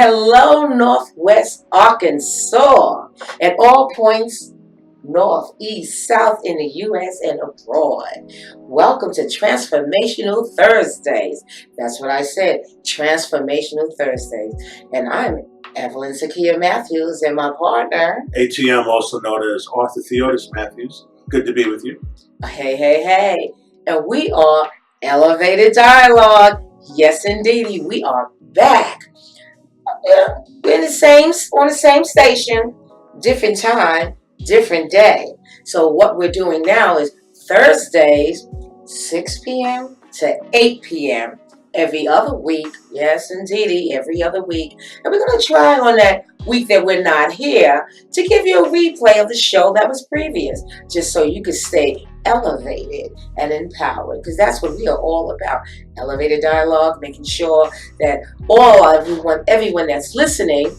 Hello, Northwest Arkansas, at all points north, east, south in the U.S. and abroad. Welcome to Transformational Thursdays. That's what I said, Transformational Thursdays. And I'm Evelyn Zakia Matthews and my partner, ATM, also known as Arthur Theodis Matthews. Good to be with you. Hey. And we are Elevated Dialogue. Yes, indeedy, we are back. We're on the same station, different time, different day. So what we're doing now is Thursdays, 6 p.m. to 8 p.m. every other week. Yes, indeedy, every other week. And we're going to try on that week that we're not here to give you a replay of the show that was previous, just so you can stay elevated and empowered, because that's what we are all about. Elevated dialogue, making sure that everyone that's listening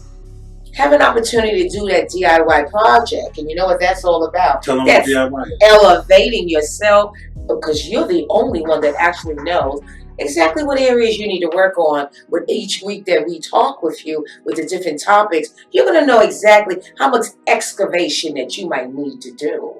have an opportunity to do that DIY project. And you know what that's all about? Tell them that's what DIY is. Elevating yourself, because you're the only one that actually knows exactly what areas you need to work on. With each week that we talk with you with the different topics, you're going to know exactly how much excavation that you might need to do.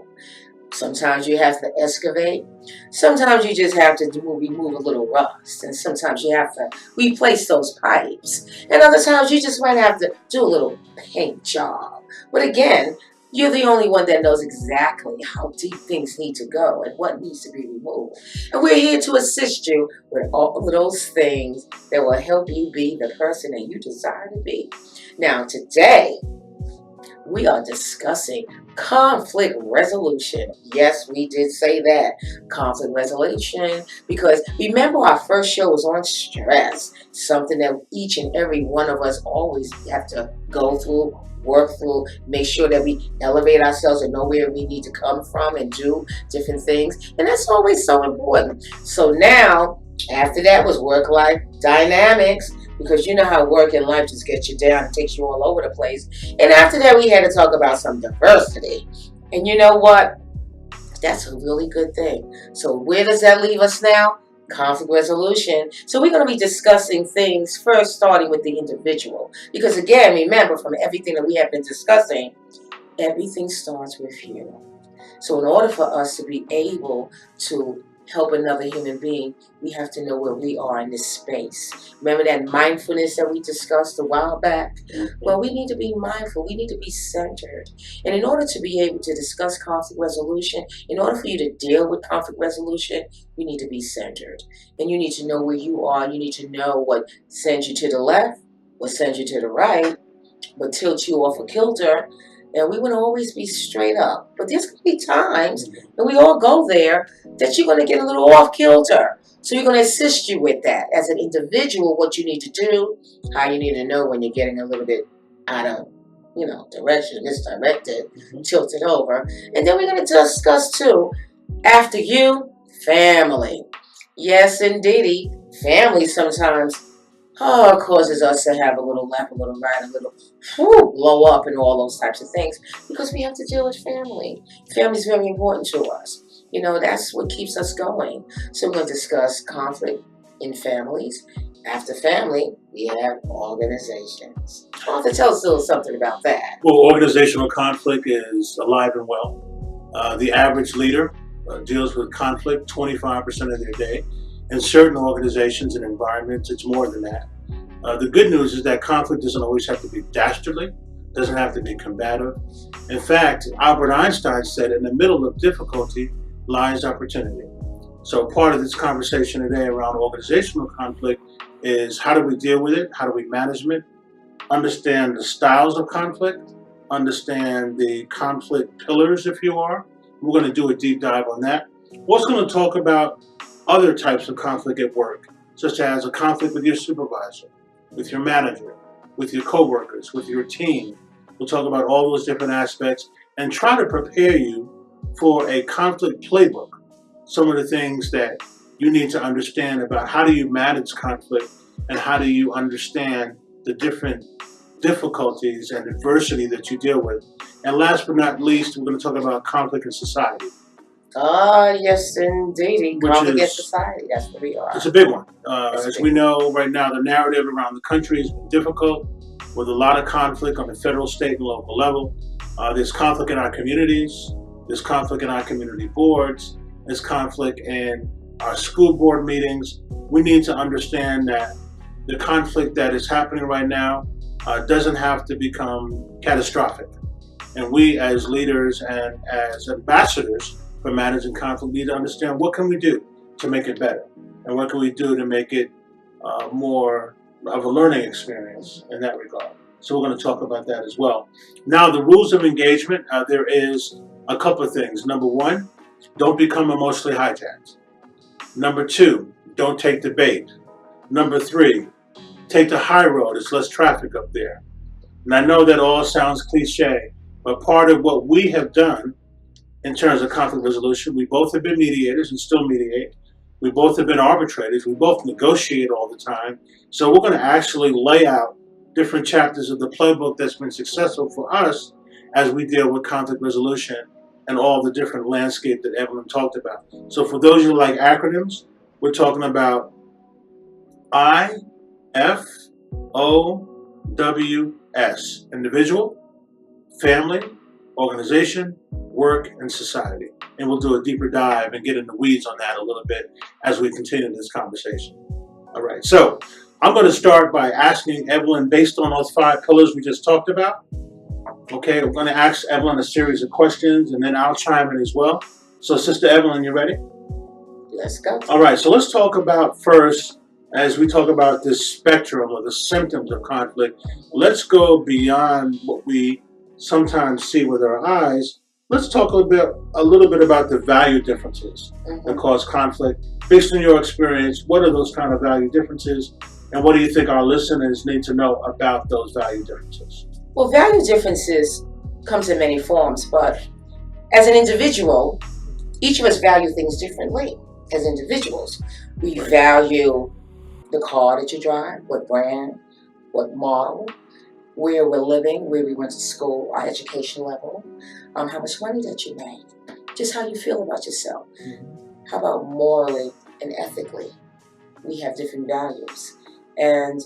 Sometimes you have to excavate. Sometimes you just have to remove a little rust. And sometimes you have to replace those pipes. And other times you just might have to do a little paint job. But again, you're the only one that knows exactly how deep things need to go and what needs to be removed. And we're here to assist you with all of those things that will help you be the person that you desire to be. Now, today, we are discussing conflict resolution. Yes, we did say that. Conflict resolution. Because remember, our first show was on stress. Something that each and every one of us always have to go through, work through, make sure that we elevate ourselves and know where we need to come from and do different things. And that's always so important. So now, after that was work-life dynamics. Because you know how work and life just gets you down and takes you all over the place. And after that, we had to talk about some diversity. And you know what? That's a really good thing. So where does that leave us now? Conflict resolution. So we're going to be discussing things first, starting with the individual. Because again, remember, from everything that we have been discussing, everything starts with you. So in order for us to be able to help another human being, we have to know where we are in this space. Remember that mindfulness that we discussed a while back? Well, we need to be mindful. We need to be centered. And in order to be able to discuss conflict resolution, in order for you to deal with conflict resolution, you need to be centered. And you need to know where you are. You need to know what sends you to the left, what sends you to the right, what tilts you off a kilter. And we want to always be straight up. But there's going to be times, and we all go there, that you're going to get a little off kilter. So we're going to assist you with that. As an individual, what you need to do, how you need to know when you're getting a little bit out of, direction, misdirected, tilted over. And then we're going to discuss, too, after you, family. Yes, indeedy. Family sometimes causes us to have a little left, a little right, a little blow up and all those types of things, because we have to deal with family. Family is very important to us. That's what keeps us going. So we're going to discuss conflict in families. After family, we have organizations. Arthur, tell us a little something about that. Well, organizational conflict is alive and well. The average leader deals with conflict 25% of their day. In certain organizations and environments, it's more than that. The good news is that conflict doesn't always have to be dastardly, doesn't have to be combative. In fact, Albert Einstein said, in the middle of difficulty lies opportunity. So part of this conversation today around organizational conflict is how do we deal with it? How do we manage it? Understand the styles of conflict, understand the conflict pillars, if you are. We're going to do a deep dive on that. We're also going to talk about other types of conflict at work, such as a conflict with your supervisor, with your manager, with your coworkers, with your team. We'll talk about all those different aspects and try to prepare you for a conflict playbook. Some of the things that you need to understand about how do you manage conflict and how do you understand the different difficulties and adversity that you deal with. And last but not least, we're going to talk about conflict in society. Yes, indeed. Conflict in society. That's where we are. It's a big one. As we know right now, the narrative around the country has been difficult. with a lot of conflict on the federal, state, and local level. There's conflict in our communities, there's conflict in our community boards, there's conflict in our school board meetings. We need to understand that the conflict that is happening right now doesn't have to become catastrophic. And we as leaders and as ambassadors for managing conflict need to understand what can we do to make it better, and what can we do to make it more of a learning experience in that regard. So we're going to talk about that as well. Now, the rules of engagement, there is a couple of things. Number one, don't become emotionally hijacked. Number two, don't take the bait. Number three, take the high road. There's less traffic up there. And I know that all sounds cliche, but part of what we have done in terms of conflict resolution, we both have been mediators and still mediate. We both have been arbitrators. We both negotiate all the time. So we're going to actually lay out different chapters of the playbook that's been successful for us as we deal with conflict resolution and all the different landscape that Evelyn talked about. So for those who like acronyms, we're talking about IFOWS: individual, family, organization, work, and society. And we'll do a deeper dive and get in the weeds on that a little bit as we continue this conversation. All right, so I'm going to start by asking Evelyn, based on those 5 pillars we just talked about. Okay, we're going to ask Evelyn a series of questions, and then I'll chime in as well. So, Sister Evelyn, you ready? Let's go. All right, so let's talk about first, as we talk about this spectrum or the symptoms of conflict, let's go beyond what we sometimes see with our eyes. Let's talk a little bit about the value differences that cause conflict. Based on your experience, what are those kind of value differences, and what do you think our listeners need to know about those value differences? Well, value differences comes in many forms, but as an individual, each of us value things differently. As individuals, we value the car that you drive, what brand, what model, where we're living, where we went to school, our education level, how much money that you made, just how you feel about yourself. How about morally and ethically? We have different values. And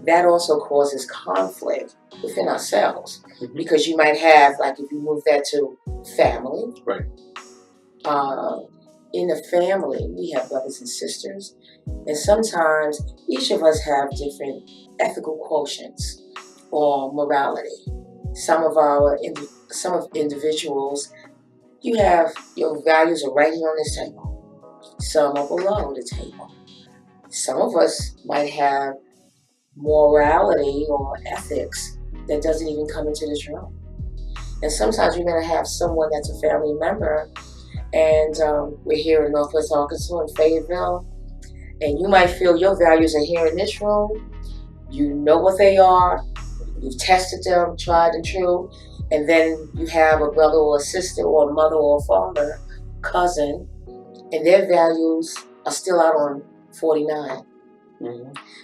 that also causes conflict within ourselves. Because you might have, like if you move that to family. Right. In the family, we have brothers and sisters. And sometimes each of us have different ethical quotients or morality. Some of individuals, you have your values are right here on this table. Some are below the table. Some of us might have morality or ethics that doesn't even come into this room. And sometimes you're going to have someone that's a family member, and we're here in Northwest Arkansas in Fayetteville, and you might feel your values are here in this room. You know what they are. You've tested them, tried and true, and then you have a brother or a sister or a mother or a father, cousin, and their values are still out on 49.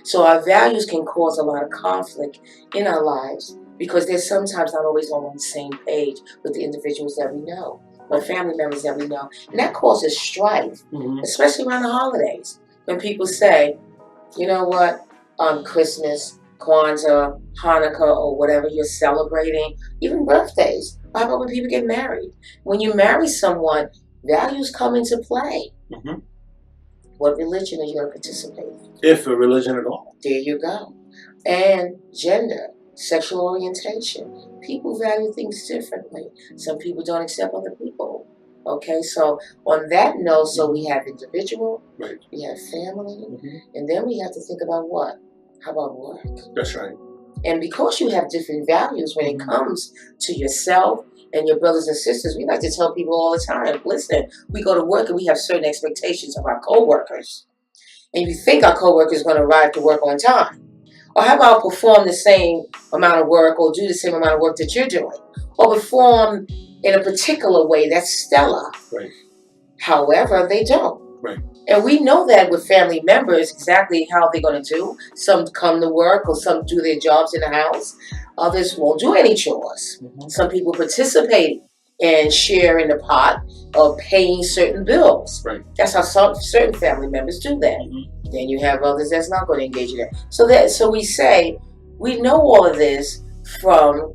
So our values can cause a lot of conflict in our lives because they're sometimes not always on the same page with the individuals that we know or family members that we know. And that causes strife, especially around the holidays, when people say, you know what, on Christmas, Kwanzaa, Hanukkah, or whatever you're celebrating, even birthdays. How about when people get married? When you marry someone, values come into play. What religion are you going to participate in? If a religion at all. There you go. And gender, sexual orientation. People value things differently. Some people don't accept other people. Okay, so on that note, so we have individual, we have family, and then we have to think about what? How about work? That's right. And because you have different values when it comes to yourself and your brothers and sisters, we like to tell people all the time, listen, we go to work and we have certain expectations of our co-workers. And you think our co-worker is going to arrive to work on time. Or how about perform the same amount of work or do the same amount of work that you're doing? Or perform in a particular way that's stellar. Right. However, they don't. Right. And we know that with family members, exactly how they're going to do. Some come to work or some do their jobs in the house. Others won't do any chores. Some people participate and share in the pot of paying certain bills. Right. That's how certain family members do that. Then you have others that's not going to engage in that. So we say We know all of this from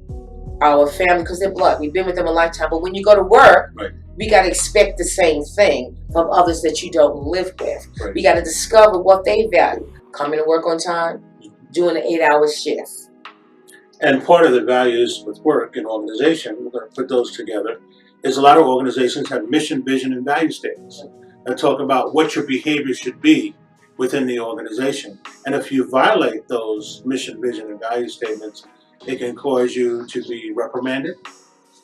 our family because they're blood. We've been with them a lifetime. But when you go to work, Right. we got to expect the same thing from others that you don't live with. Right. We got to discover what they value. Coming to work on time, doing an 8-hour shift. And part of the values with work and organization, we're going to put those together, is a lot of organizations have mission, vision, and value statements that talk about what your behavior should be within the organization. And if you violate those mission, vision, and value statements, it can cause you to be reprimanded,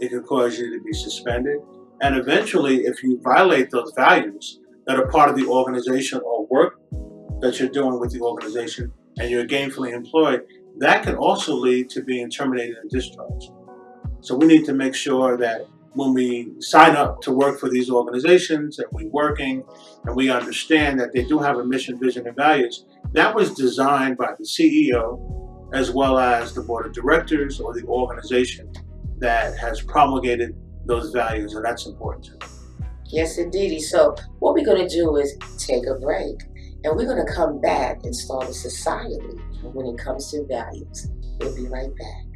it can cause you to be suspended, and eventually, if you violate those values that are part of the organization or work that you're doing with the organization and you're gainfully employed, that can also lead to being terminated and discharged. So we need to make sure that when we sign up to work for these organizations and we're working and we understand that they do have a mission, vision, and values, that was designed by the CEO as well as the board of directors or the organization that has promulgated those values, and that's important too. Yes, indeedy. So what we're going to do is take a break, and we're going to come back and start a society when it comes to values. We'll be right back.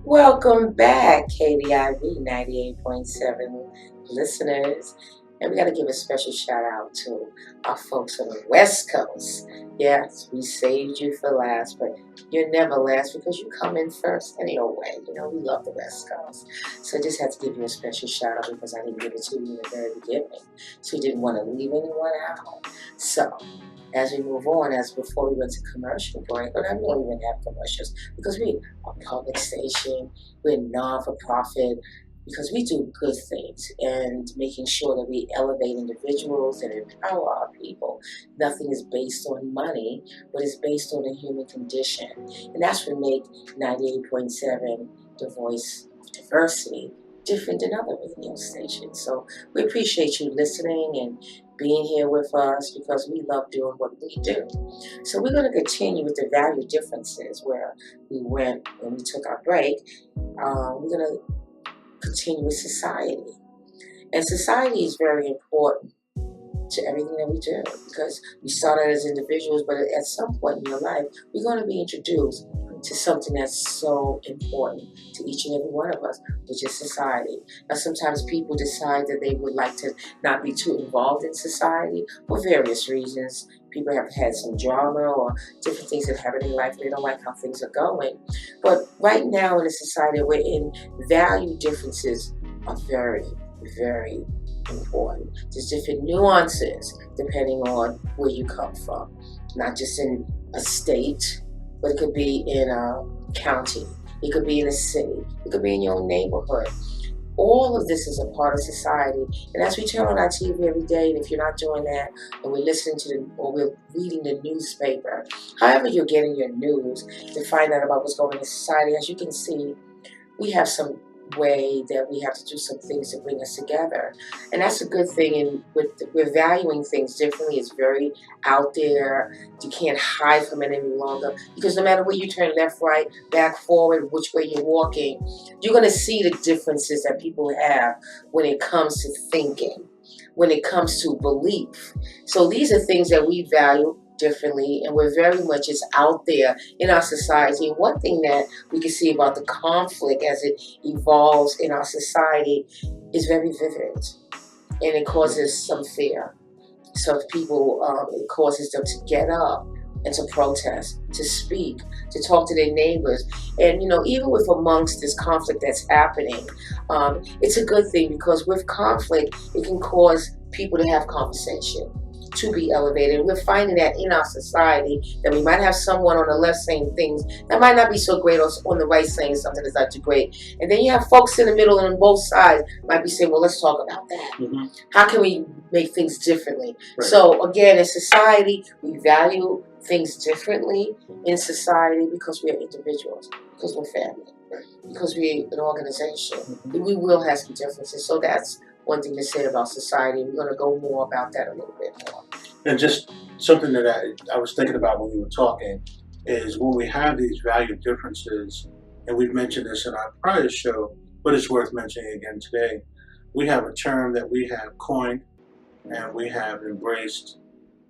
Welcome back, KDIV 98.7 listeners. And we got to give a special shout out to our folks on the West Coast. Yes, we saved you for last, but you're never last because you come in first anyway. You know, we love the West Coast. So I just had to give you a special shout out because I didn't give it to you in the very beginning. So we didn't want to leave anyone out. So as we move on, as before we went to commercial break, but I don't even have commercials because we are a public station, we're non-for-profit, because we do good things and making sure that we elevate individuals and empower our people. Nothing is based on money, but it's based on the human condition. And that's what makes 98.7 the voice of diversity different than other radio stations. So we appreciate you listening and being here with us because we love doing what we do. So we're going to continue with the value differences where we went when we took our break. We're going to continue with society. And society is very important to everything that we do because we started as individuals, but at some point in your life, we're going to be introduced to something that's so important to each and every one of us, which is society. Now, sometimes people decide that they would like to not be too involved in society for various reasons. People have had some drama or different things that happen in life. They don't like how things are going. But right now in a society we're in, value differences are very, very important. There's different nuances depending on where you come from. Not just in a state, but it could be in a county. It could be in a city. It could be in your own neighborhood. All of this is a part of society. And as we turn on our TV every day, and if you're not doing that, and we're listening to or we're reading the newspaper, however you're getting your news to find out about what's going on in society, as you can see, we have some way that we have to do some things to bring us together. And that's a good thing. And we're valuing things differently. It's very out there. You can't hide from it any longer because no matter where you turn, left, right, back, forward, which way you're walking, you're going to see the differences that people have when it comes to thinking, when it comes to belief. So these are things that we value differently, and we're very much it's out there in our society. And one thing that we can see about the conflict as it evolves in our society is very vivid, and it causes some fear. So people, it causes them to get up and to protest, to speak, to talk to their neighbors. And, even with amongst this conflict that's happening, it's a good thing because with conflict, it can cause people to have conversation, to be elevated. We're finding that in our society that we might have someone on the left saying things that might not be so great, or on the right saying something that's not too great. And then you have folks in the middle and on both sides might be saying, well, let's talk about that. Mm-hmm. How can we make things differently? Right. So again, in society, we value things differently in society because we're individuals, because we're family, because we're an organization. Mm-hmm. We will have some differences. So that's one thing to say about society. We're going to go more about that a little bit more. And just something that I was thinking about when we were talking is when we have these value differences, and we've mentioned this in our prior show, but it's worth mentioning again today, we have a term that we have coined and we have embraced,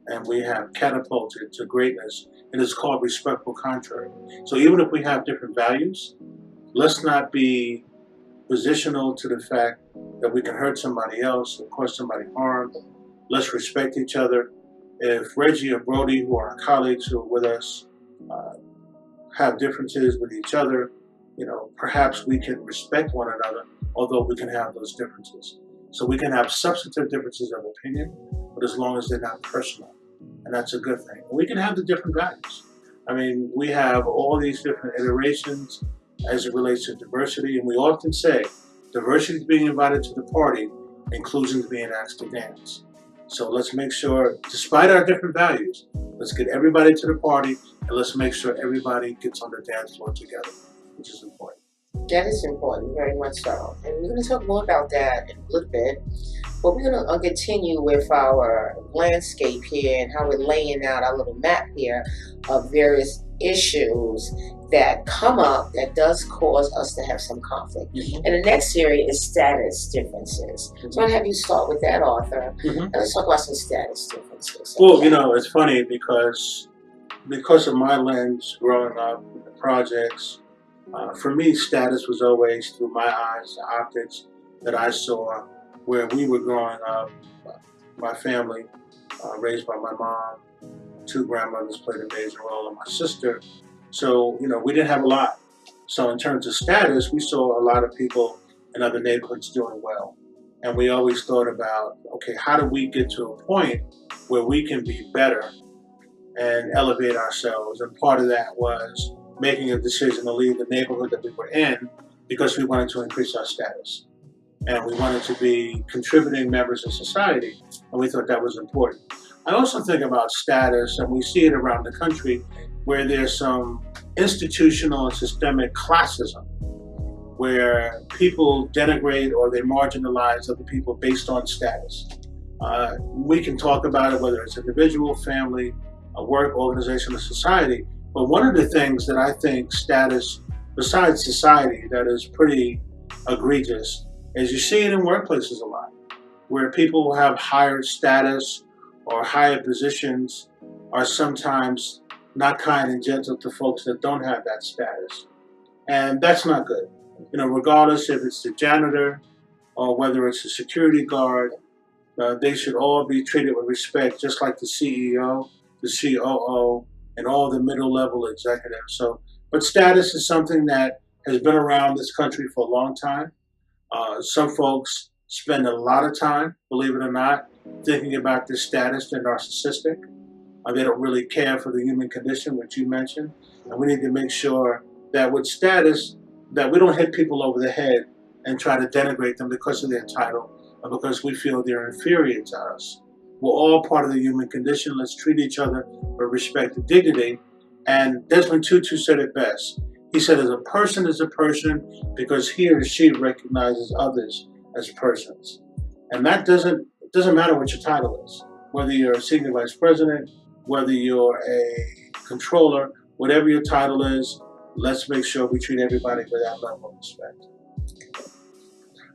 and we have catapulted to greatness. It is called respectful contrary. So even if we have different values, let's not be positional to the fact that we can hurt somebody else or cause somebody harm. Let's respect each other. If Reggie or Brody, who are our colleagues who are with us, uh, have differences with each other, perhaps we can respect one another, although we can have those differences. So we can have substantive differences of opinion, but as long as they're not personal, and that's a good thing. We can have the different values. I mean, we have all these different iterations as it relates to diversity, and we often say diversity is being invited to the party, inclusion is being asked to dance. So let's make sure, despite our different values, let's get everybody to the party, and let's make sure everybody gets on the dance floor together, which is important. That is important, very much so. And we're going to talk more about that in a little bit. But we're going to continue with our landscape here and how we're laying out our little map here of various issues that come up that does cause us to have some conflict. And the next area is status differences. So I'm going to have you start with that, Arthur. And let's talk about some status differences. Well, it's funny because of my lens growing up in the projects, for me, status was always through my eyes, the optics that I saw where we were growing up. My family, raised by my mom, 2 grandmothers played a major role, and my sister. So, we didn't have a lot. So in terms of status, we saw a lot of people in other neighborhoods doing well. And we always thought about, okay, how do we get to a point where we can be better and elevate ourselves? And part of that was making a decision to leave the neighborhood that we were in because we wanted to increase our status. And we wanted to be contributing members of society, and we thought that was important. I also think about status, and we see it around the country, where there's some institutional and systemic classism, where people denigrate or they marginalize other people based on status. We can talk about it, whether it's individual, family, a work, organization, or society, but one of the things that I think status, besides society, that is pretty egregious, is you see it in workplaces a lot, where people who have higher status or higher positions are sometimes not kind and gentle to folks that don't have that status. And that's not good. Regardless if it's the janitor or whether it's a security guard, they should all be treated with respect, just like the CEO, the COO, and all the middle level executives. But status is something that has been around this country for a long time. Some folks spend a lot of time, believe it or not, thinking about this status. They're narcissistic. They don't really care for the human condition, which you mentioned. And we need to make sure that with status, that we don't hit people over the head and try to denigrate them because of their title or because we feel they're inferior to us. We're all part of the human condition. Let's treat each other with respect and dignity. And Desmond Tutu said it best. He said, as a person is a person because he or she recognizes others as persons. And that doesn't matter what your title is, whether you're a senior vice president, whether you're a controller, whatever your title is, let's make sure we treat everybody with that level of respect.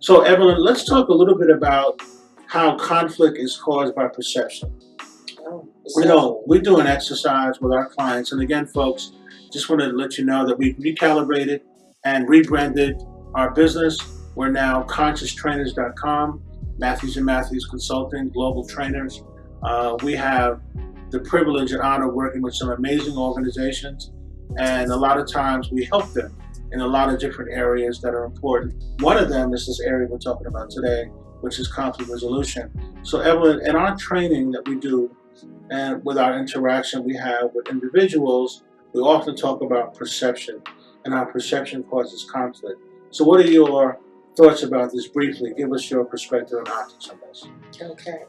So Evelyn, let's talk a little bit about how conflict is caused by perception. We do an exercise with our clients, and again, folks, just want to let you know that we've recalibrated and rebranded our business. We're now conscioustrainers.com, Matthews & Matthews Consulting, global trainers. We have the privilege and honor of working with some amazing organizations, and a lot of times we help them in a lot of different areas that are important. One of them is this area we're talking about today, which is conflict resolution. So Evelyn, in our training that we do and with our interaction we have with individuals, we often talk about perception and how perception causes conflict. So what are your thoughts about this briefly? Give us your perspective and optics on this. Okay.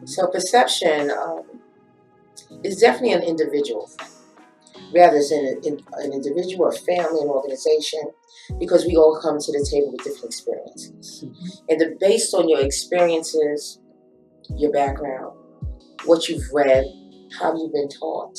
So perception is definitely an individual thing, rather than an individual, a family, an organization, because we all come to the table with different experiences. And based on your experiences, your background, what you've read, how you've been taught,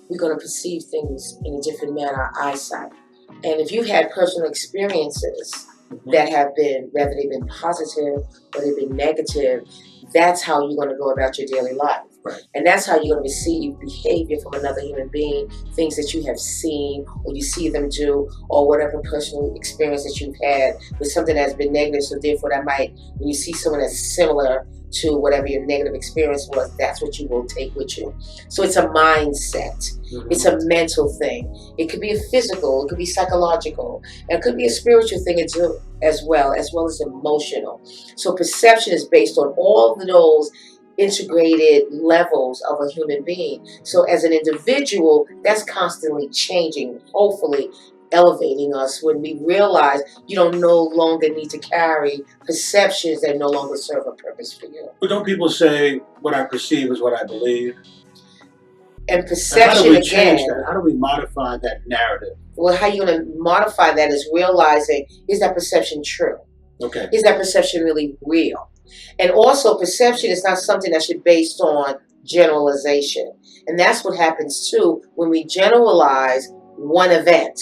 we're going to perceive things in a different manner, our eyesight. And if you've had personal experiences that have been, whether they've been positive or they've been negative, that's how you're going to go about your daily life. Right. And that's how you're going to receive behavior from another human being, things that you have seen or you see them do, or whatever personal experience that you've had with something that's been negative. So therefore that might, when you see someone that's similar to whatever your negative experience was, that's what you will take with you. So it's a mindset. It's a mental thing. It could be a physical, it could be psychological, and it could be a spiritual thing as well as emotional. So perception is based on all of those integrated levels of a human being. So as an individual, that's constantly changing, hopefully elevating us when we realize you don't no longer need to carry perceptions that no longer serve a purpose for you. But don't people say what I perceive is what I believe? And And perception, how do we change again, that? How do we modify that narrative? well, how you're going to modify that is realizing, is that perception true? Okay. Is that perception really real? And also, perception is not something that should be based on generalization. And that's what happens too when we generalize one event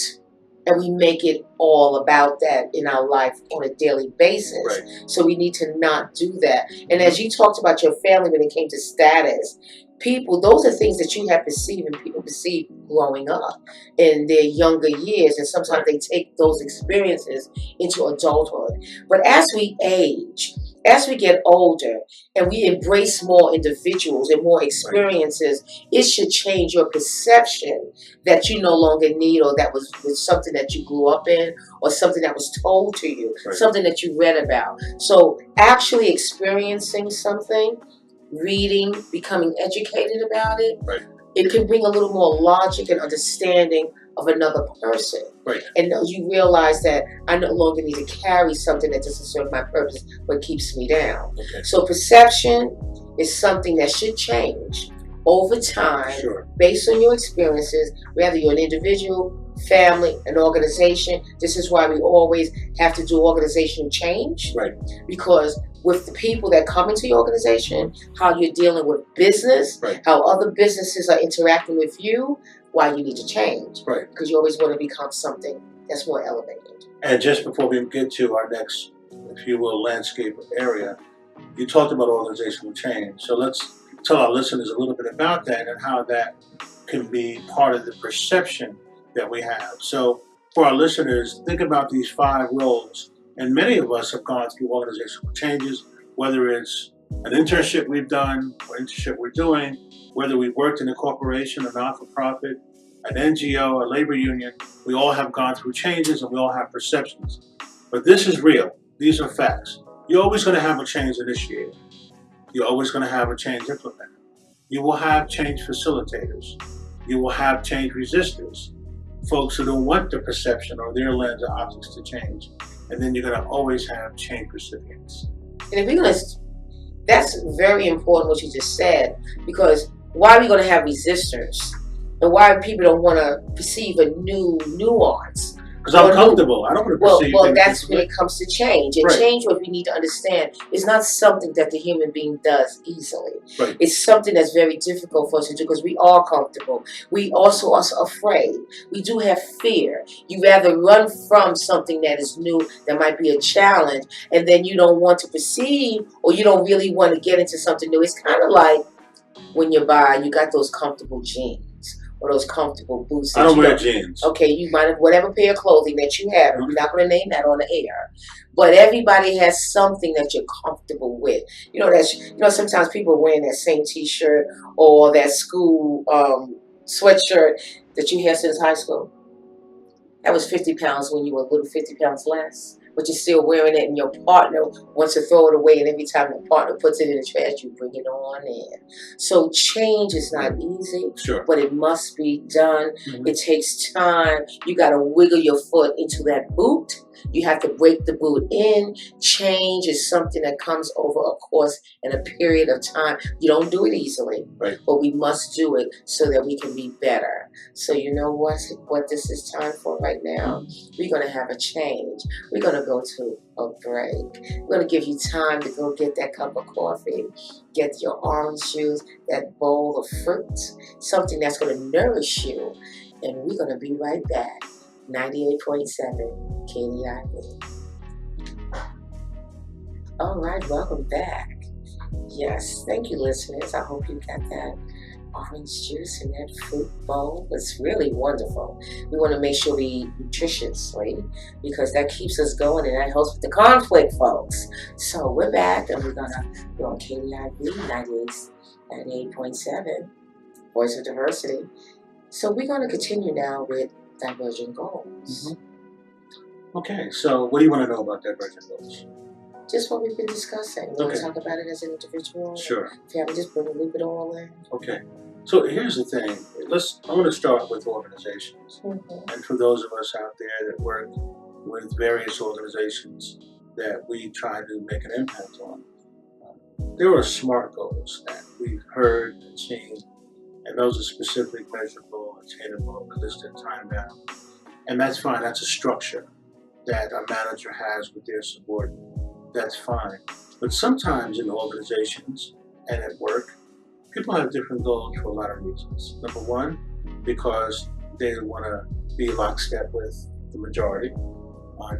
and we make it all about that in our life on a daily basis. Right. So we need to not do that. And as you talked about your family when it came to status, people, those are things that you have perceived and people perceive growing up in their younger years. And sometimes they take those experiences into adulthood. But as we age, as we get older and we embrace more individuals and more experiences, it should change your perception that you no longer need, or that was something that you grew up in, or something that was told to you, something that you read about. So actually experiencing something, reading, becoming educated about it, it can bring a little more logic and understanding of another person. Right. And you realize that I no longer need to carry something that doesn't serve my purpose but keeps me down. Okay. So perception is something that should change over time based on your experiences, whether you're an individual, family, an organization. This is why we always have to do organizational change. Right. Because with the people that come into your organization, how you're dealing with business, how other businesses are interacting with you, why you need to change. Right. Because you always want to become something that's more elevated. And just before we get to our next, if you will, landscape area, you talked about organizational change. So let's tell our listeners a little bit about that and how that can be part of the perception that we have. So for our listeners, think about these 5 roles. And many of us have gone through organizational changes, whether it's an internship we've done or internship we're doing, whether we worked in a corporation, a not-for-profit, an NGO, a labor union. We all have gone through changes and we all have perceptions. But this is real. These are facts. You're always going to have a change initiator. You're always going to have a change implementer. You will have change facilitators. You will have change resistors, folks who don't want the perception or their lens or optics to change. And then you're going to always have change recipients. And if we're going to, that's very important what you just said, because why are we going to have resistors? And why people don't want to perceive a new nuance? Because I'm comfortable. I don't want to perceive. Well, that's when it comes to change. And change, what we need to understand, is not something that the human being does easily. It's something that's very difficult for us to do because we are comfortable. We also are afraid. We do have fear. You rather run from something that is new, that might be a challenge, and then you don't want to perceive, or you don't really want to get into something new. It's kind of like when you got those comfortable jeans or those comfortable boots. I don't wear jeans. Okay, you might have whatever pair of clothing that you have. We're not going to name that on the air, but everybody has something that you're comfortable with. Sometimes people are wearing that same T-shirt or that school sweatshirt that you had since high school. That was 50 pounds when you were a little 50 pounds less. But you're still wearing it, and your partner wants to throw it away, and every time the partner puts it in the trash, you bring it on in. So change is not easy, but it must be done. It takes time. You got to wiggle your foot into that boot. You have to break the boot in. Change is something that comes over a course and a period of time. You don't do it easily, but we must do it so that we can be better. So you know what this is time for right now? We're going to have a change. We're going to go to a break. We're going to give you time to go get that cup of coffee, get your orange juice, that bowl of fruit, something that's going to nourish you. And we're going to be right back. 98.7 KDIV. All right, welcome back. Yes, thank you, listeners. I hope you got that orange juice in that fruit bowl. It's really wonderful. We want to make sure we eat nutritiously because that keeps us going and that helps with the conflict, folks. So we're back and we're gonna go on KDIV 98.7, Voice of Diversity. So we're gonna continue now with divergent goals. Okay, so what do you want to know about divergent goals? Just what we've been discussing. We want Okay. to talk about it as an individual. Sure. If you haven't, just loop it all in. Okay. So here's the thing. I want to start with organizations. And for those of us out there that work with various organizations that we try to make an impact on, there are SMART goals that we've heard and seen, and those are specific, measurable, attainable, realistic, time-bound. And that's fine. That's a structure that a manager has with their subordinate. That's fine. But sometimes in organizations and at work, people have different goals for a lot of reasons. Number one, because they want to be lockstep with the majority.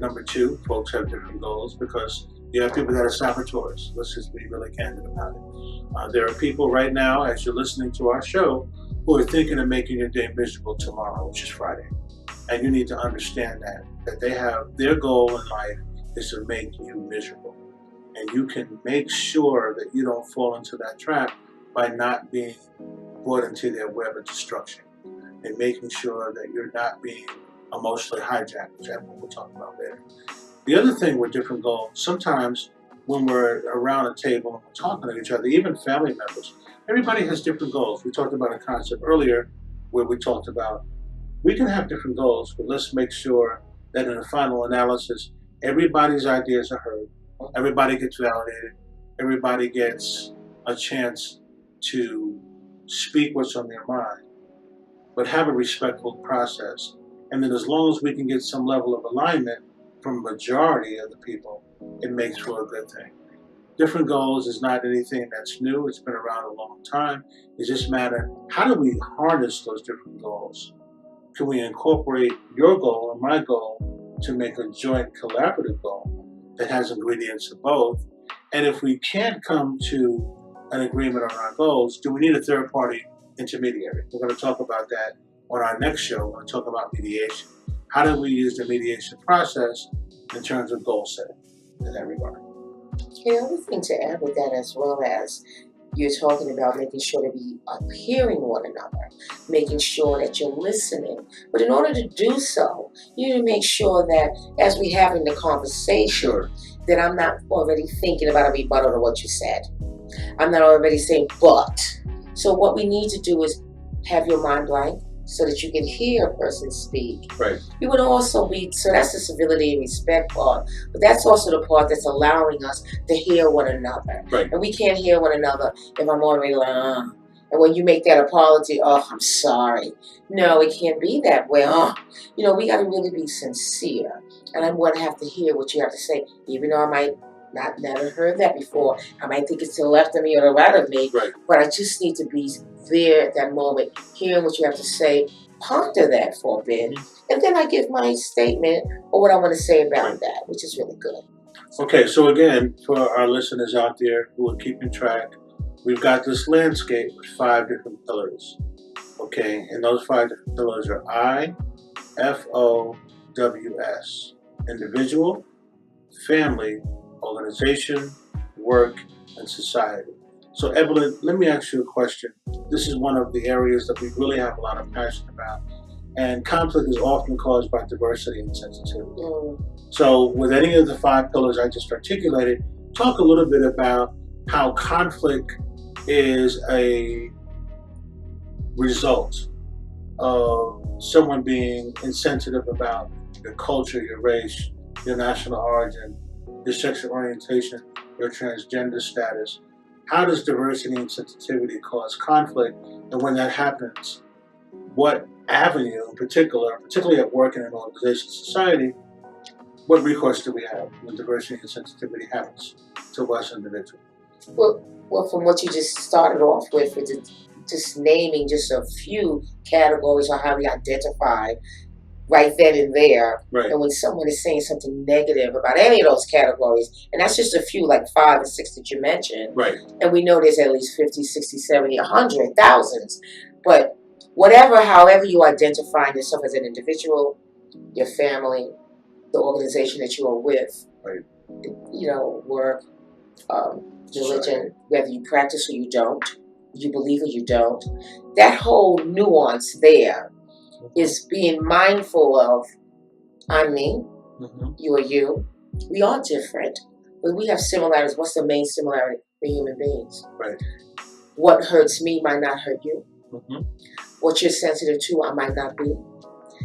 Number two, folks have different goals because you have people that are saboteurs. Let's just be really candid about it. There are people right now, as you're listening to our show, who are thinking of making your day miserable tomorrow, which is Friday. And you need to understand that they have their goal in life is to make you miserable. And you can make sure that you don't fall into that trap by not being brought into their web of destruction and making sure that you're not being emotionally hijacked, which we'll talk about later. The other thing with different goals, sometimes when we're around a table and we're talking to each other, even family members, everybody has different goals. We talked about a concept earlier where we talked about we can have different goals, but let's make sure that in the final analysis, everybody's ideas are heard, everybody gets validated, everybody gets a chance to speak what's on their mind, but have a respectful process. And then as long as we can get some level of alignment from a majority of the people, it makes for a good thing. Different goals is not anything that's new. It's been around a long time. It just matters, how do we harness those different goals? Can we incorporate your goal and my goal to make a joint collaborative goal that has ingredients of both? And if we can't come to an agreement on our goals, do we need a third party intermediary? We're going to talk about that on our next show. We're going to talk about mediation. How do we use the mediation process in terms of goal setting in that regard? The other thing to add with that, as well as you're talking about making sure that we are hearing one another, making sure that you're listening. But in order to do so, you need to make sure that as we're having the conversation, that I'm not already thinking about a rebuttal to what you said. I'm not already saying but. So what we need to do is have your mind blank so that you can hear a person speak. Right. You would also be, so that's the civility and respect part, but that's also the part that's allowing us to hear one another. Right. And we can't hear one another if I'm already like, And when you make that apology, I'm sorry. No, it can't be that way. We got to really be sincere. And I'm going to have to hear what you have to say, even though I might never heard that before. I might think it's to the left of me or the right of me. Right. But I just need to be there at that moment, hearing what you have to say, ponder that for a bit, and then I give my statement or what I want to say about that, which is really good. Okay, so again, for our listeners out there who are keeping track, we've got this landscape with 5 different pillars. Okay, and those 5 different pillars are IFOWS: individual, family, organization, work, and society. So Evelyn, let me ask you a question. This is one of the areas that we really have a lot of passion about. And conflict is often caused by diversity and sensitivity. So with any of the 5 pillars I just articulated, talk a little bit about how conflict is a result of someone being insensitive about your culture, your race, your national origin, your sexual orientation, your transgender status. How does diversity and sensitivity cause conflict? And when that happens, what avenue in particular, particularly at work in an organization, society, what recourse do we have when diversity and sensitivity happens to us individually? Well, from what you just started off with just naming just a few categories on how we identify right then and there. Right. And when someone is saying something negative about any of those categories, and that's just a few, like 5 or 6 that you mentioned, Right. and we know there's at least 50, 60, 70, 100, thousands. But whatever, however you identify yourself as an individual, your family, the organization that you are with, right. Work, religion, whether you practice or you don't, you believe or you don't, that whole nuance there is being mindful of, I'm me, you are you. We are different, but we have similarities. What's the main similarity? We're human beings. Right. What hurts me might not hurt you. What you're sensitive to, I might not be.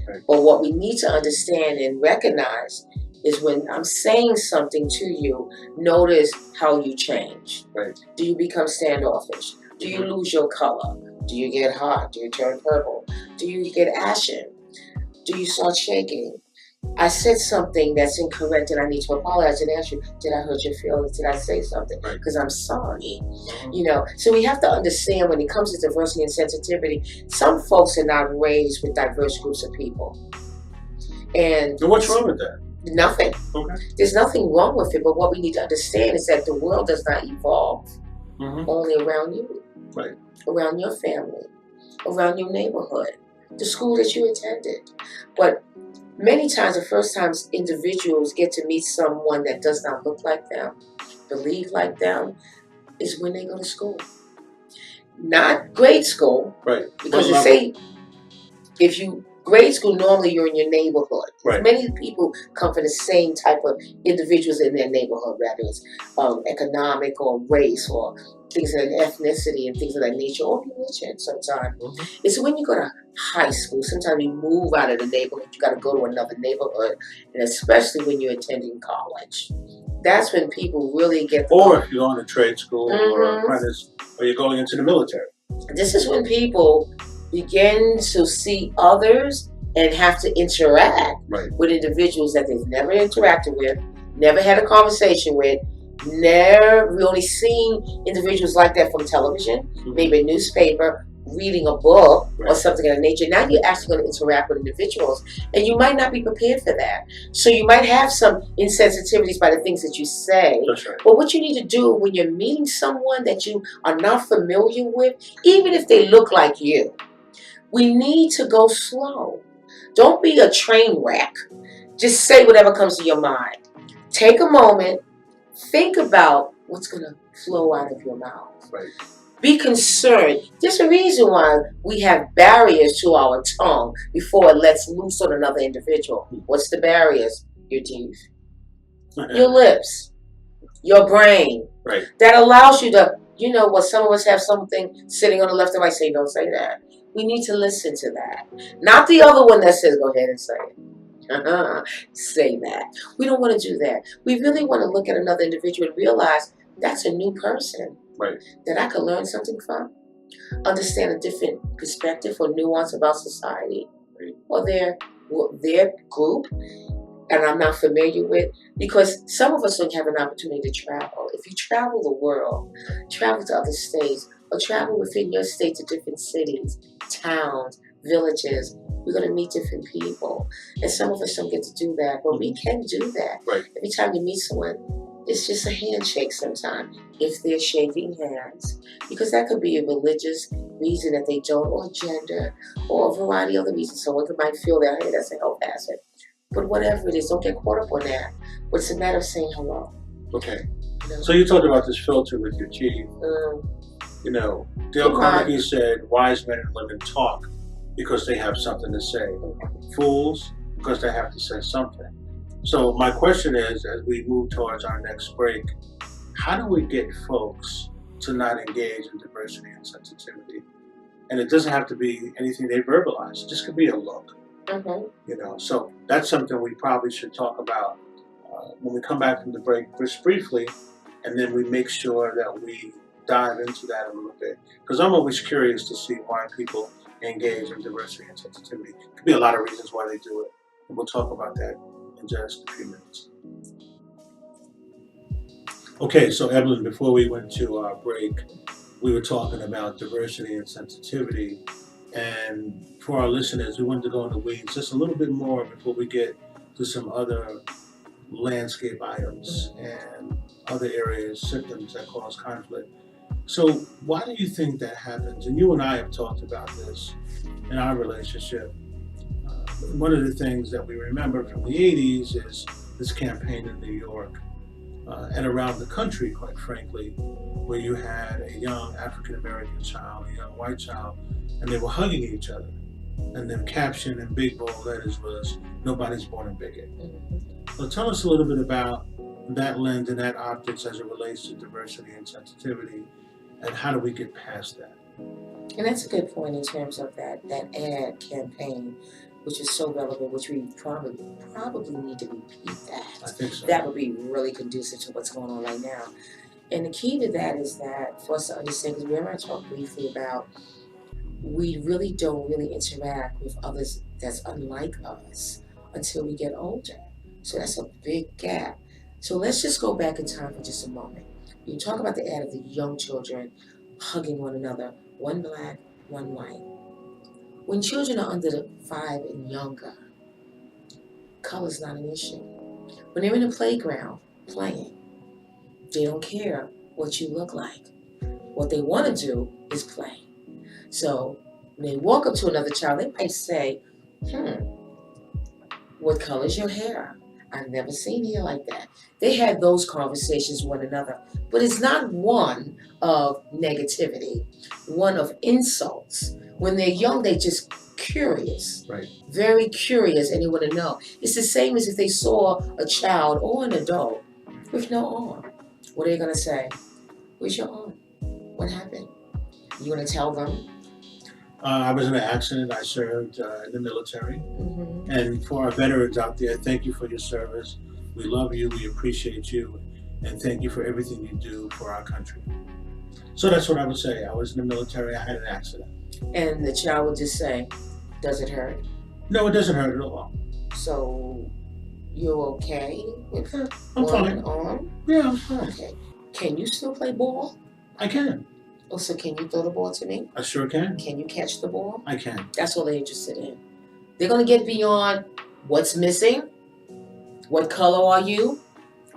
Right. But what we need to understand and recognize is when I'm saying something to you, notice how you change. Right. Do you become standoffish? Do you lose your color? Do you get hot? Do you turn purple? Do you get ashen? Do you start shaking? I said something that's incorrect and I need to apologize and ask you, did I hurt your feelings? Did I say something? Because I'm sorry. So we have to understand when it comes to diversity and sensitivity, some folks are not raised with diverse groups of people. And what's wrong with that? Nothing. Okay. There's nothing wrong with it, but what we need to understand is that the world does not evolve only around you. Right. Around your family, around your neighborhood, the school that you attended. But many times, the first times individuals get to meet someone that does not look like them, believe like them, is when they go to school. Not grade school. Right. Because they say grade school, normally you're in your neighborhood. Right. Many people come from the same type of individuals in their neighborhood, whether it's economic or race or things of ethnicity and things of that nature, or religion sometimes. It's when you go to high school, sometimes you move out of the neighborhood, you got to go to another neighborhood, and especially when you're attending college. That's when people really get or if you're going to trade school or apprentice, or you're going into the military. This is when people begin to see others and have to interact with individuals that they've never interacted with, never had a conversation with, we only seen individuals like that from television, maybe a newspaper, reading a book or something of that nature. Now you're actually going to interact with individuals, and you might not be prepared for that. So you might have some insensitivities by the things that you say. That's right. But what you need to do when you're meeting someone that you are not familiar with, even if they look like you, we need to go slow. Don't be a train wreck. Just say whatever comes to your mind. Take a moment. Think about what's going to flow out of your mouth. Right. Be concerned. There's a reason why we have barriers to our tongue before it lets loose on another individual. What's the barriers? Your teeth, your lips, your brain. Right. That allows you to, some of us have something sitting on the left and right saying, don't say that. We need to listen to that. Not the other one that says, go ahead and say it. Say that. We don't want to do that. We really want to look at another individual and realize that's a new person that I could learn something from, understand a different perspective or nuance about society or their group, and I'm not familiar with, because some of us don't have an opportunity to travel. If you travel the world, travel to other states, or travel within your state to different cities, towns, villages, we're going to meet different people. And some of us don't get to do that, but we can do that. Every time you meet someone, it's just a handshake sometimes, if they're shaking hands. Because that could be a religious reason that they don't, or gender, or a variety of other reasons. Someone might feel that, hey, that's a health hazard. But whatever it is, don't get caught up on that. But it's a matter of saying hello. Okay. So you talked about this filter with your chief. Dale Carnegie said, wise men and women talk because they have something to say. Fools, because they have to say something. So my question is, as we move towards our next break, how do we get folks to not engage in diversity and sensitivity? And it doesn't have to be anything they verbalize. It just could be a look. So that's something we probably should talk about when we come back from the break, just briefly, and then we make sure that we dive into that a little bit. Because I'm always curious to see why people engage in diversity and sensitivity. Could be a lot of reasons why they do it. And we'll talk about that in just a few minutes. Okay, so Evelyn, before we went to our break, we were talking about diversity and sensitivity. And for our listeners, we wanted to go in the weeds just a little bit more before we get to some other landscape items and other areas, symptoms that cause conflict. So, why do you think that happens? And you and I have talked about this in our relationship. One of the things that we remember from the 80s is this campaign in New York and around the country, quite frankly, where you had a young African American child, a young white child, and they were hugging each other. And the caption in big bold letters was, "Nobody's born a bigot." So tell us a little bit about that lens and that optics as it relates to diversity and sensitivity, and how do we get past that? And that's a good point in terms of that ad campaign, which is so relevant, which we probably need to repeat that. I think so. That would be really conducive to what's going on right now. And the key to that is that for us to understand, because remember I talked briefly about we really don't really interact with others that's unlike us until we get older. So that's a big gap. So let's just go back in time for just a moment. You talk about the ad of the young children hugging one another, one black, one white. When children are under the 5 and younger, color's not an issue. When they're in the playground playing, they don't care what you look like. What they want to do is play. So when they walk up to another child, they might say, what color's your hair? I've never seen hair like that. They had those conversations with one another. But it's not one of negativity, one of insults. When they're young, they're just curious. Right. Very curious, and they want to know. It's the same as if they saw a child or an adult with no arm. What are they going to say? Where's your arm? What happened? You going to tell them? I was in an accident. I served in the military. Mm-hmm. And for our veterans out there, thank you for your service. We love you. We appreciate you. And thank you for everything you do for our country. So that's what I would say. I was in the military. I had an accident. And the child would just say, does it hurt? No, it doesn't hurt at all. So you're okay with I'm one fine. arm? Yeah, I'm fine. Okay. Can you still play ball? I can. Oh, so can you throw the ball to me? I sure can. Can you catch the ball? I can. That's what they're interested in. They're going to get beyond what's missing, what color are you,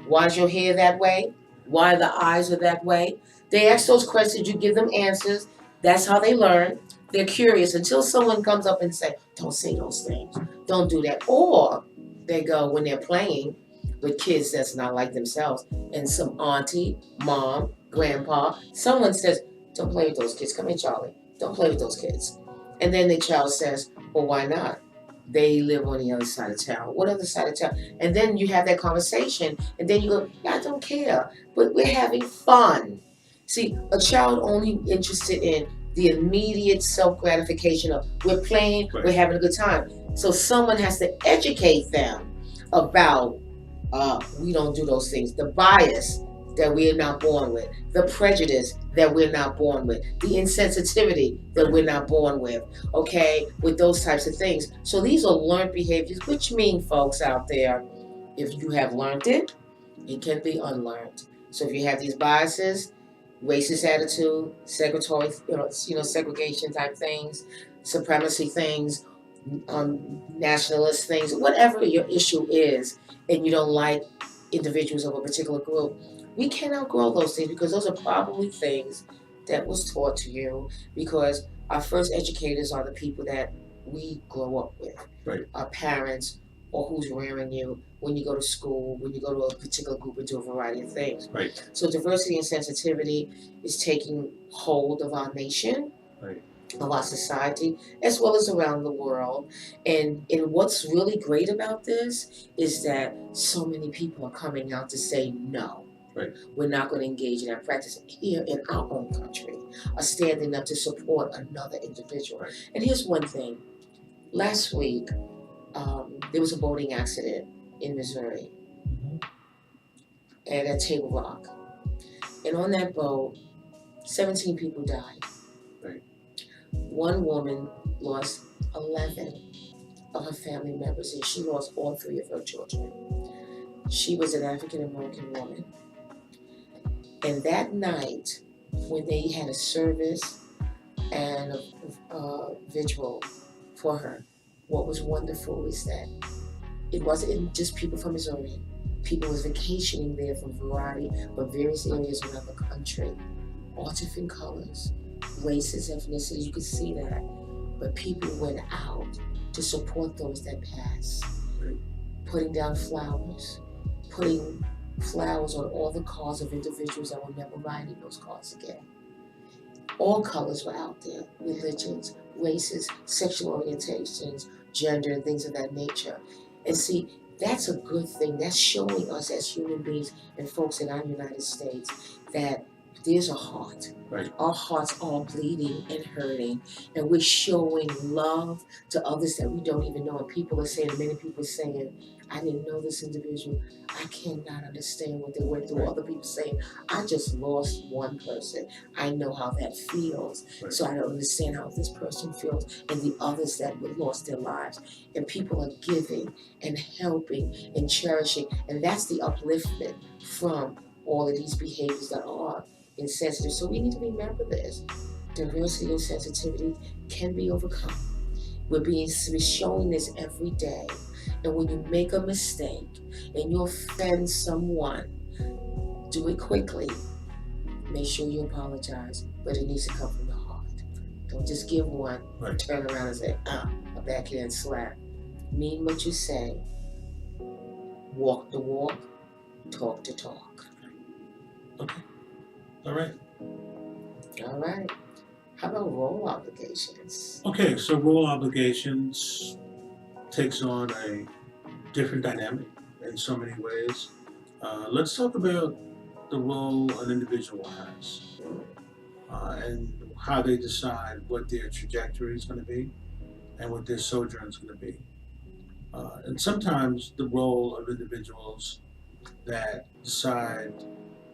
why's your hair that way, why the eyes are that way. They ask those questions, you give them answers. That's how they learn. They're curious until someone comes up and say, don't say those things. Don't do that. Or they go when they're playing with kids that's not like themselves and some auntie, mom, grandpa, someone says, don't play with those kids. Come here, Charlie. Don't play with those kids. And then the child says, well, why not? They live on the other side of town. What other side of town? And then you have that conversation, and then you go, yeah, I don't care, but we're having fun. See, a child only interested in the immediate self-gratification of we're playing, Right. We're having a good time. So someone has to educate them about we don't do those things. The bias that we are not born with, the prejudice that we're not born with, the insensitivity that we're not born with, okay, with those types of things. So these are learned behaviors, which mean, folks out there, if you have learned it, it can be unlearned. So if you have these biases, racist attitude, segregation type things, supremacy things, nationalist things, whatever your issue is, and you don't like individuals of a particular group, we can outgrow those things because those are probably things that was taught to you because our first educators are the people that we grow up with. Right. Our parents or who's rearing you when you go to school, when you go to a particular group and do a variety of things. Right. So diversity and sensitivity is taking hold of our nation. Right. Of our society, as well as around the world. And what's really great about this is that so many people are coming out to say no. Right. We're not going to engage in that practice here in our own country, are standing up to support another individual. Right. And here's one thing. Last week, there was a boating accident in Missouri at Table Rock. And on that boat, 17 people died. Right. One woman lost 11 of her family members, and she lost all 3 of her children. She was an African American woman. And that night, when they had a service and a vigil for her. What was wonderful is that it wasn't just people from Missouri. People was vacationing there from various areas around the country, all different colors, races, ethnicities. You could see that, but people went out to support those that passed, putting down flowers, putting flowers on all the cars of individuals that will never ride in those cars again. All colors were out there, religions, races, sexual orientations, gender, and things of that nature. And see, that's a good thing. That's showing us as human beings and folks in our United States that there's a heart. Right. Our hearts are bleeding and hurting, and we're showing love to others that we don't even know. And people are saying, many people are saying, I didn't know this individual. I cannot understand what they went through. Right. Other people saying, I just lost one person. I know how that feels. Right. So I don't understand how this person feels and the others that lost their lives. And people are giving and helping and cherishing. And that's the upliftment from all of these behaviors that are insensitive. So we need to remember this. Diversity and sensitivity can be overcome. We're showing this every day. And when you make a mistake and you offend someone, do it quickly. Make sure you apologize, but it needs to come from the heart. Don't just give one, Right. turn around and say, a backhand slap. Mean what you say. Walk the walk, talk the talk. Okay. All right. All right. How about role obligations? Okay, so role obligations takes on a different dynamic in so many ways. Let's talk about the role an individual has and how they decide what their trajectory is going to be and what their sojourn is going to be. And sometimes the role of individuals that decide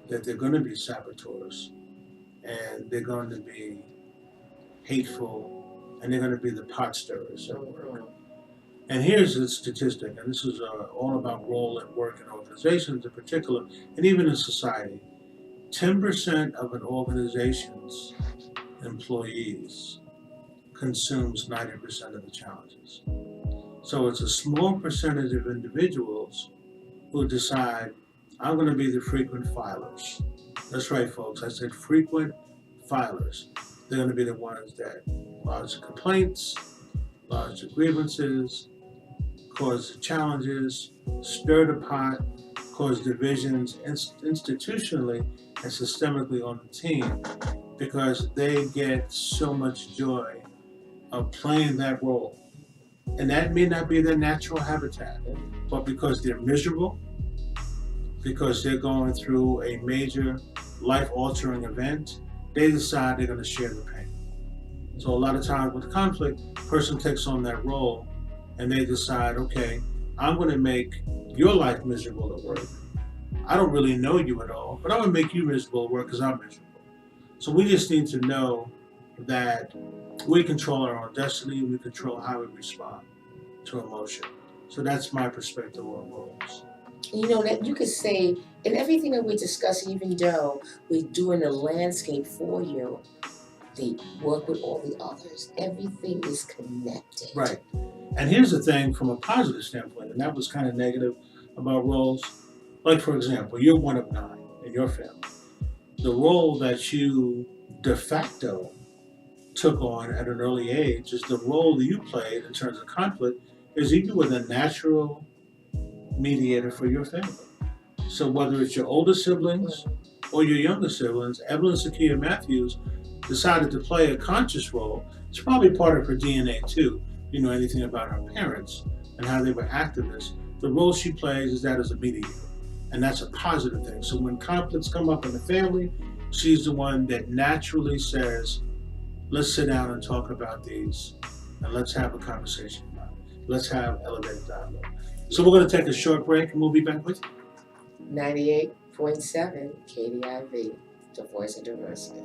that they're going to be saboteurs and they're going to be hateful and they're going to be the pot stirrers at work. And here's a statistic, and this is all about role at work in organizations in particular, and even in society. 10% of an organization's employees consumes 90% of the challenges. So it's a small percentage of individuals who decide, I'm going to be the frequent filers. That's right, folks. I said frequent filers. They're going to be the ones that lodge complaints, lodge the grievances, cause the challenges, stir the pot, cause divisions institutionally and systemically on the team, because they get so much joy of playing that role. And that may not be their natural habitat, but because they're miserable, because they're going through a major life-altering event, they decide they're going to share the pain. So a lot of times with conflict, a person takes on that role and they decide, okay, I'm going to make your life miserable at work. I don't really know you at all, but I'm going to make you miserable at work because I'm miserable. So we just need to know that we control our own destiny. We control how we respond to emotion. So that's my perspective on roles. You know, that you could say, in everything that we're discussing, even though we're doing a landscape for you, they work with all the others. Everything is connected. Right. And here's the thing from a positive standpoint, and that was kind of negative about roles. Like, for example, you're one of 9 in your family. The role that you de facto took on at an early age is the role that you played in terms of conflict, is you were the natural mediator for your family. So whether it's your older siblings or your younger siblings, Evelyn Sakia Matthews decided to play a conscious role. It's probably part of her DNA too. You know anything about her parents and how they were activists. The role she plays is that as a mediator, and that's a positive thing. So when conflicts come up in the family, she's the one that naturally says, let's sit down and talk about these, and let's have a conversation about it. Let's have elevated dialogue. So we're going to take a short break, and we'll be back with you. 98.7 KDIV, the voice of diversity.